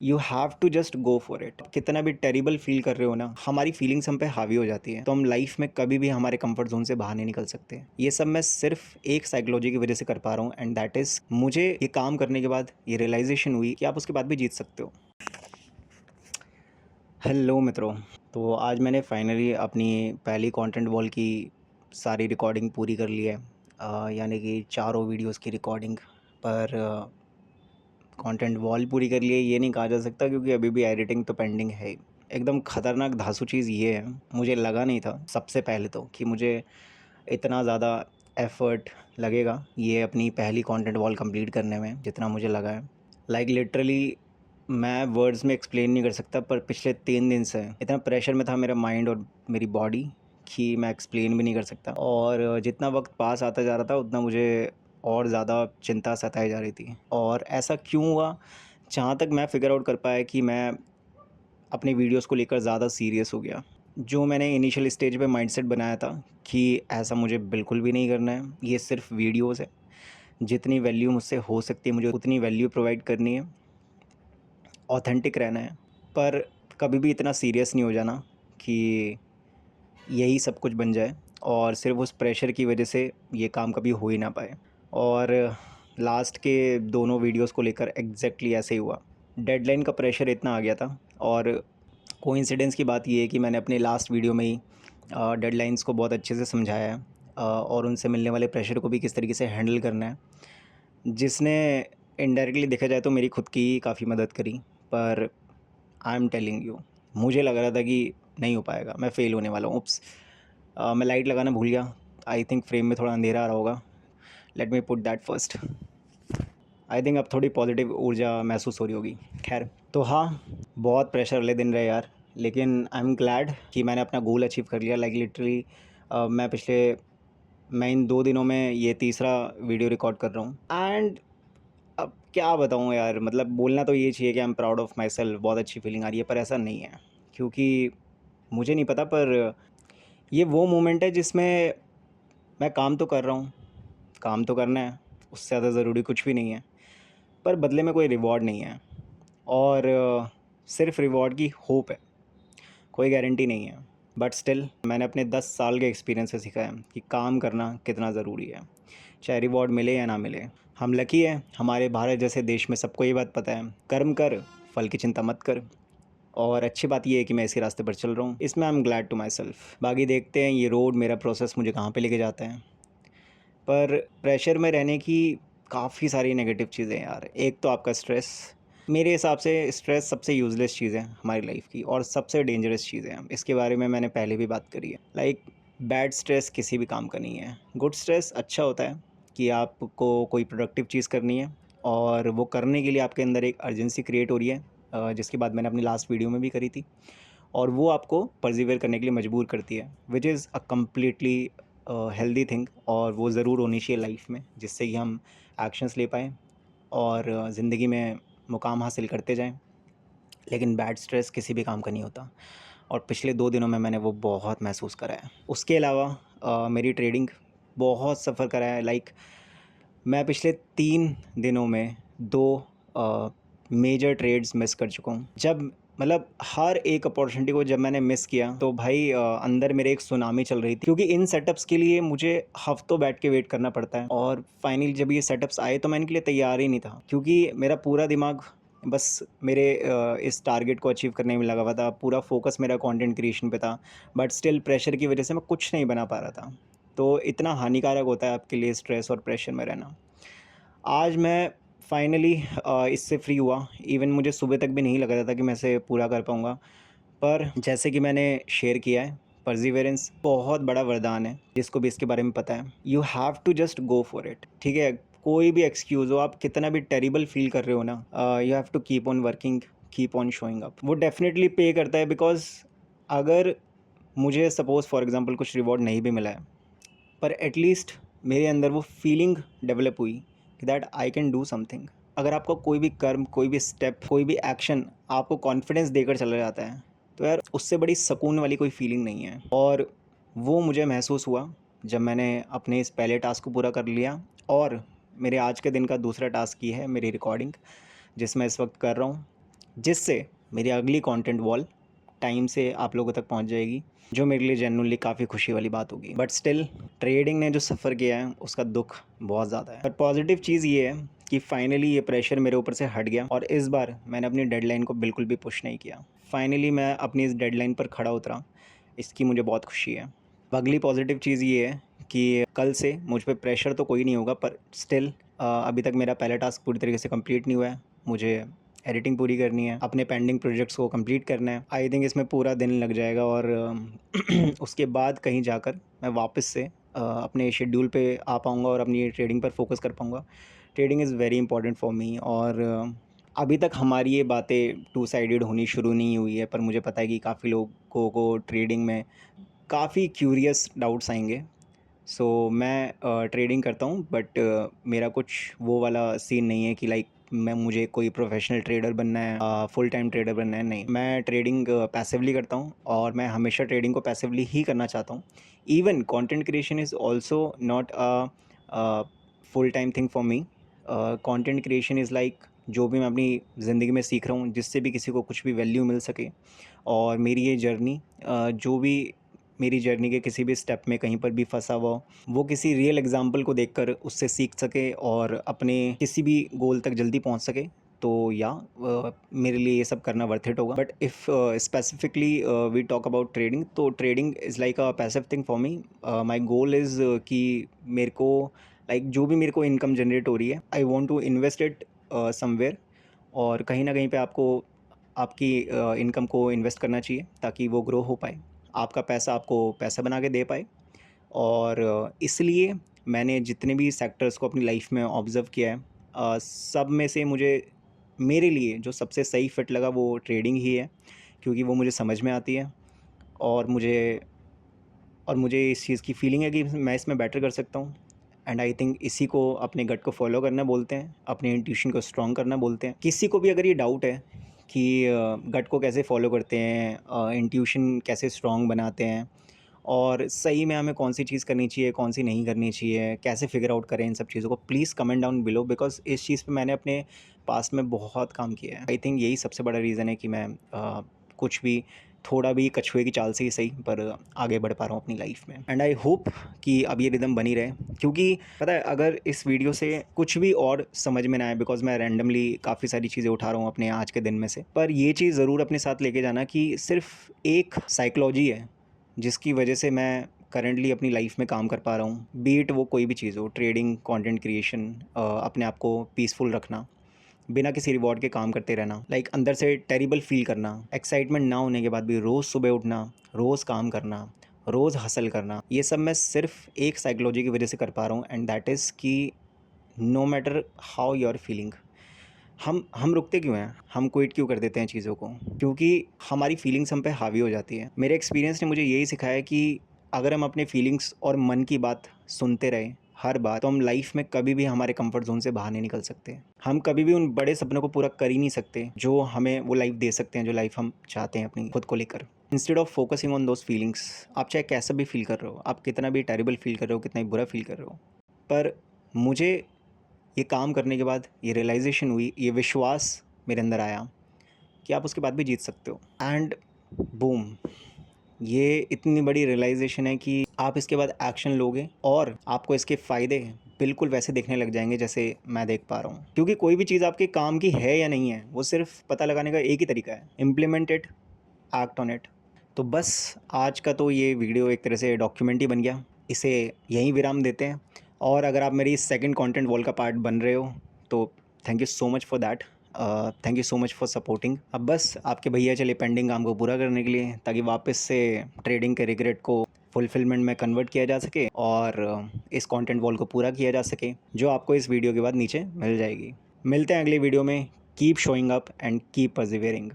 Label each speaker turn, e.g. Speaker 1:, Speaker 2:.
Speaker 1: You have to just go for it. कितना भी terrible feel कर रहे हो ना, हमारी फीलिंग्स हम पे हावी हो जाती है, तो हम लाइफ में कभी भी हमारे कंफर्ट जोन से बाहर नहीं निकल सकते। ये सब मैं सिर्फ एक साइकोलॉजी की वजह से कर पा रहा हूँ, एंड दैट इज मुझे ये काम करने के बाद ये रियलाइजेशन हुई कि आप उसके बाद भी जीत सकते हो। हेलो मित्रों, तो आज मैंने फाइनली अपनी पहली कंटेंट वॉल की सारी रिकॉर्डिंग पूरी कर ली है। यानी कि चारों वीडियोस की रिकॉर्डिंग पर कंटेंट वॉल पूरी कर ली है ये नहीं कहा जा सकता, क्योंकि अभी भी एडिटिंग तो पेंडिंग है ही। एकदम ख़तरनाक धांसू चीज़ ये है, मुझे लगा नहीं था सबसे पहले तो कि मुझे इतना ज़्यादा एफ़र्ट लगेगा ये अपनी पहली कंटेंट वॉल कंप्लीट करने में, जितना मुझे लगा है। लाइक लिटरली मैं वर्ड्स में एक्सप्लेन नहीं कर सकता, पर पिछले 3 दिन से इतना प्रेशर में था मेरा माइंड और मेरी बॉडी कि मैं एक्सप्लेन भी नहीं कर सकता। और जितना वक्त पास आता जा रहा था उतना मुझे और ज़्यादा चिंता सताई जा रही थी। और ऐसा क्यों हुआ, जहाँ तक मैं फ़िगर आउट कर पाया कि मैं अपने वीडियोस को लेकर ज़्यादा सीरियस हो गया। जो मैंने इनिशियल स्टेज पे माइंडसेट बनाया था कि ऐसा मुझे बिल्कुल भी नहीं करना है, ये सिर्फ वीडियोस है, जितनी वैल्यू मुझसे हो सकती है मुझे उतनी वैल्यू प्रोवाइड करनी है, ऑथेंटिक रहना है। पर कभी भी इतना सीरियस नहीं हो जाना कि यही सब कुछ बन जाए, और सिर्फ उस प्रेशर की वजह से ये काम कभी हो ही ना पाए। और लास्ट के दोनों वीडियोस को लेकर एग्जैक्टली ऐसे ही हुआ। डेडलाइन का प्रेशर इतना आ गया था, और कोइंसिडेंस की बात ये है कि मैंने अपने लास्ट वीडियो में ही डेडलाइंस को बहुत अच्छे से समझाया है, और उनसे मिलने वाले प्रेशर को भी किस तरीके से हैंडल करना है, जिसने इनडायरेक्टली देखा जाए तो मेरी खुद की काफ़ी मदद करी। पर आई एम टेलिंग यू, मुझे लग रहा था कि नहीं हो पाएगा, मैं फ़ेल होने वाला हूँ। उप्स, मैं लाइट लगाना भूल गया। आई थिंक फ्रेम में थोड़ा अंधेरा आ रहा होगा। Let me put that first. I think अब थोड़ी पॉजिटिव ऊर्जा महसूस हो रही होगी। खैर, तो हाँ, बहुत प्रेशर वाले दिन रहे यार, लेकिन आई एम ग्लैड कि मैंने अपना गोल अचीव कर लिया। लाइक लिटरली मैं इन 2 दिनों में ये तीसरा वीडियो रिकॉर्ड कर रहा हूँ, एंड अब क्या बताऊँ यार, मतलब बोलना तो ये चाहिए कि I am proud of my self, बहुत अच्छी फीलिंग आ रही है, पर ऐसा नहीं है। क्योंकि मुझे नहीं पता, पर ये वो मोमेंट है जिसमें मैं काम तो कर रहा हूँ, काम तो करना है, उससे ज़्यादा ज़रूरी कुछ भी नहीं है, पर बदले में कोई रिवॉर्ड नहीं है। और सिर्फ रिवॉर्ड की होप है, कोई गारंटी नहीं है। बट स्टिल मैंने अपने 10 साल के एक्सपीरियंस से सीखा है कि काम करना कितना ज़रूरी है, चाहे रिवॉर्ड मिले या ना मिले। हम लकी हैं, हमारे भारत जैसे देश में सबको ये बात पता है, कर्म कर, फल की चिंता मत कर। और अच्छी बात ये है कि मैं इसी रास्ते पर चल रहा हूँ, इसमें I am glad to myself. बाकी देखते हैं ये रोड, मेरा प्रोसेस मुझे कहाँ पे लेके जाता है। पर प्रेशर में रहने की काफ़ी सारी नेगेटिव चीज़ें हैं यार। एक तो आपका स्ट्रेस, मेरे हिसाब से स्ट्रेस सबसे यूज़लेस चीज़ है हमारी लाइफ की, और सबसे डेंजरस चीज़ है। इसके बारे में मैंने पहले भी बात करी है। लाइक बैड स्ट्रेस किसी भी काम का नहीं है। गुड स्ट्रेस अच्छा होता है कि आपको कोई प्रोडक्टिव चीज़ करनी है, और वो करने के लिए आपके अंदर एक अर्जेंसी क्रिएट हो रही है, जिसकी बात मैंने अपनी लास्ट वीडियो में भी करी थी। और वो आपको परसिवियर करने के लिए मजबूर करती है, which is a completely healthy thing, और वो ज़रूर होनी चाहिए लाइफ में, जिससे कि हम एक्शंस ले पाएँ और ज़िंदगी में मुकाम हासिल करते जाएँ। लेकिन बैड स्ट्रेस किसी भी काम का नहीं होता, और पिछले 2 दिनों में मैंने वो बहुत महसूस करा है। उसके अलावा मेरी ट्रेडिंग बहुत सफ़र करा है। लाइक मैं पिछले 3 दिनों में 2 मेजर ट्रेड्स मिस कर चुका हूँ। जब मतलब हर एक अपॉर्चुनिटी को जब मैंने मिस किया, तो भाई अंदर मेरे एक सुनामी चल रही थी, क्योंकि इन सेटअप्स के लिए मुझे हफ्तों बैठ के वेट करना पड़ता है। और फाइनली जब ये सेटअप्स आए तो मैं इनके लिए तैयार ही नहीं था, क्योंकि मेरा पूरा दिमाग बस मेरे इस टारगेट को अचीव करने में लगा हुआ था। पूरा फोकस मेरा कंटेंट क्रिएशन पे था, बट स्टिल प्रेशर की वजह से मैं कुछ नहीं बना पा रहा था। तो इतना हानिकारक होता है आपके लिए स्ट्रेस और प्रेशर में रहना। आज मैं फाइनली इससे फ्री हुआ। इवन मुझे सुबह तक भी नहीं लग रहा था कि मैं इसे पूरा कर पाऊँगा। पर जैसे कि मैंने शेयर किया है, परसिवियरेंस बहुत बड़ा वरदान है, जिसको भी इसके बारे में पता है। You have to just go for it, ठीक है? कोई भी एक्सक्यूज़ हो, आप कितना भी टेरिबल फ़ील कर रहे हो ना, you have to keep on working, keep on showing up. वो डेफ़िनेटली पे करता है, बिकॉज़ अगर मुझे सपोज़ फॉर एग्ज़ाम्पल कुछ रिवॉर्ड नहीं भी मिला है, पर एटलीस्ट मेरे अंदर वो फीलिंग डेवलप हुई कि that I can do something. अगर आपका कोई भी कर्म, कोई भी स्टेप, कोई भी एक्शन आपको कॉन्फिडेंस देकर चला जाता है, तो यार उससे बड़ी सुकून वाली कोई फीलिंग नहीं है। और वो मुझे महसूस हुआ जब मैंने अपने इस पहले टास्क को पूरा कर लिया, और मेरे आज के दिन का दूसरा टास्क ये है, मेरी रिकॉर्डिंग, जिसमें इस वक्त कर रहा हूँ। जिससे मेरी अगली कंटेंट वॉल टाइम से आप लोगों तक पहुंच जाएगी, जो मेरे लिए जेन्युइनली काफ़ी खुशी वाली बात होगी। बट स्टिल ट्रेडिंग ने जो सफ़र किया है उसका दुख बहुत ज़्यादा है। बट पॉजिटिव चीज़ ये है कि फाइनली ये प्रेशर मेरे ऊपर से हट गया और इस बार मैंने अपनी डेडलाइन को बिल्कुल भी पुश नहीं किया। फाइनली मैं अपनी इस डेडलाइन पर खड़ा उतरा, इसकी मुझे बहुत खुशी है। अगली पॉजिटिव चीज़ ये है कि कल से मुझ पे प्रेशर तो कोई नहीं होगा, पर स्टिल अभी तक मेरा पहला टास्क पूरी तरीके से कंप्लीट नहीं हुआ है। मुझे एडिटिंग पूरी करनी है, अपने पेंडिंग प्रोजेक्ट्स को कंप्लीट करना है। आई थिंक इसमें पूरा दिन लग जाएगा और उसके बाद कहीं जाकर मैं वापस से अपने शेड्यूल पे आ पाऊँगा और अपनी ट्रेडिंग पर फोकस कर पाऊँगा। Trading is very important for me और अभी तक हमारी ये बातें टू साइडेड होनी शुरू नहीं हुई है, पर मुझे पता है कि काफ़ी लोगों को ट्रेडिंग में काफ़ी क्यूरियस डाउट्स आएंगे। सो मैं ट्रेडिंग करता हूँ, बट मेरा कुछ वो वाला सीन नहीं है कि लाइक मुझे कोई प्रोफेशनल ट्रेडर बनना है, फुल टाइम ट्रेडर बनना है। नहीं, मैं ट्रेडिंग पैसिवली करता हूँ और मैं हमेशा ट्रेडिंग को पैसिवली ही करना चाहता हूँ। Even content creation is also not a full time thing for me. Content creation is like जो भी मैं अपनी ज़िंदगी में सीख रहा हूँ, जिससे भी किसी को कुछ भी वैल्यू मिल सके। और मेरी ये जर्नी जो भी मेरी जर्नी के किसी भी स्टेप में कहीं पर भी फंसा हुआ हो, वो किसी रियल एग्जाम्पल को देखकर उससे सीख सके और अपने किसी भी गोल तक जल्दी पहुंच सके। तो मेरे लिए ये सब करना वर्थ इट होगा। But if specifically we talk about trading, तो trading is like a passive thing for me. My goal is कि मेरे को लाइक जो भी मेरे को इनकम जनरेट हो रही है, I want to invest it somewhere. और कहीं ना कहीं पे आपको आपकी इनकम को इन्वेस्ट करना चाहिए ताकि वो ग्रो हो पाए, आपका पैसा आपको पैसा बना के दे पाए। और इसलिए मैंने जितने भी सेक्टर्स को अपनी लाइफ में ऑब्ज़र्व किया है, सब में से मुझे मेरे लिए जो सबसे सही फिट लगा वो ट्रेडिंग ही है, क्योंकि वो मुझे समझ में आती है और मुझे इस चीज़ की फीलिंग है कि मैं इसमें बेटर कर सकता हूँ। एंड आई थिंक इसी को अपने गट को फॉलो करना बोलते हैं, अपने इंट्यूशन को स्ट्रॉन्ग करना बोलते हैं। किसी को भी अगर ये डाउट है कि गट को कैसे फॉलो करते हैं, इंट्यूशन कैसे स्ट्रॉन्ग बनाते हैं और सही में हमें कौन सी चीज़ करनी चाहिए, कौन सी नहीं करनी चाहिए, कैसे फिगर आउट करें इन सब चीज़ों को, please comment down below, because इस चीज़ पे मैंने अपने पास्ट में बहुत काम किया है। आई थिंक यही सबसे बड़ा रीज़न है कि मैं कुछ भी थोड़ा भी कछुए की चाल से ही सही पर आगे बढ़ पा रहा हूँ अपनी लाइफ में। एंड आई होप कि अब ये रिदम बनी रहे, क्योंकि पता है अगर इस वीडियो से कुछ भी और समझ में ना आए, बिकॉज मैं रैंडमली काफ़ी सारी चीज़ें उठा रहा हूँ अपने आज के दिन में से, पर ये चीज़ ज़रूर अपने साथ लेके जाना कि सिर्फ एक साइकोलॉजी है जिसकी वजह से मैं करंटली अपनी लाइफ में काम कर पा रहा हूँ। बीट वो कोई भी चीज़ हो, ट्रेडिंग, कंटेंट क्रिएशन, अपने आप को पीसफुल रखना, बिना किसी रिवॉर्ड के काम करते रहना, लाइक अंदर से टेरिबल फील करना, एक्साइटमेंट ना होने के बाद भी रोज़ सुबह उठना, रोज़ काम करना, रोज़ हसल करना, ये सब मैं सिर्फ एक साइकोलॉजी की वजह से कर पा रहा हूँ। एंड दैट इज़ कि no matter how you are feeling, हम रुकते क्यों हैं, हम क्विट क्यों कर देते हैं चीज़ों को, क्योंकि हमारी फीलिंग्स हम पे हावी हो जाती है। मेरे एक्सपीरियंस ने मुझे यही सिखाया कि अगर हम अपने फीलिंग्स और मन की बात सुनते रहे हर बात, तो हम लाइफ में कभी भी हमारे कंफर्ट जोन से बाहर नहीं निकल सकते। हम कभी भी उन बड़े सपनों को पूरा कर ही नहीं सकते जो हमें वो लाइफ दे सकते हैं, जो लाइफ हम चाहते हैं अपनी खुद को लेकर। Instead of focusing on those feelings, आप चाहे कैसा भी फील कर रहे हो, आप कितना भी टेरिबल फील कर रहे हो, कितना भी बुरा फील कर रहे हो, पर मुझे ये काम करने के बाद ये रियलाइजेशन हुई, ये विश्वास मेरे अंदर आया कि आप उसके बाद भी जीत सकते हो। एंड बूम, ये इतनी बड़ी रियलाइजेशन है कि आप इसके बाद एक्शन लोगे और आपको इसके फ़ायदे बिल्कुल वैसे देखने लग जाएंगे जैसे मैं देख पा रहा हूँ। क्योंकि कोई भी चीज़ आपके काम की है या नहीं है, वो सिर्फ पता लगाने का एक ही तरीका है, implement it, act on it. तो बस आज का तो ये वीडियो एक तरह से डॉक्यूमेंट ही बन गया, इसे यहीं विराम देते हैं। और अगर आप मेरी सेकंड कंटेंट वॉल का पार्ट बन रहे हो तो thank you so much for that, thank you so much for supporting. अब बस आपके भैया चले पेंडिंग काम को पूरा करने के लिए, ताकि वापस से ट्रेडिंग के रिग्रेट को फुलफिलमेंट में कन्वर्ट किया जा सके और इस कंटेंट वॉल को पूरा किया जा सके, जो आपको इस वीडियो के बाद नीचे मिल जाएगी। मिलते हैं अगली वीडियो में। Keep showing up and keep परसिवियरिंग।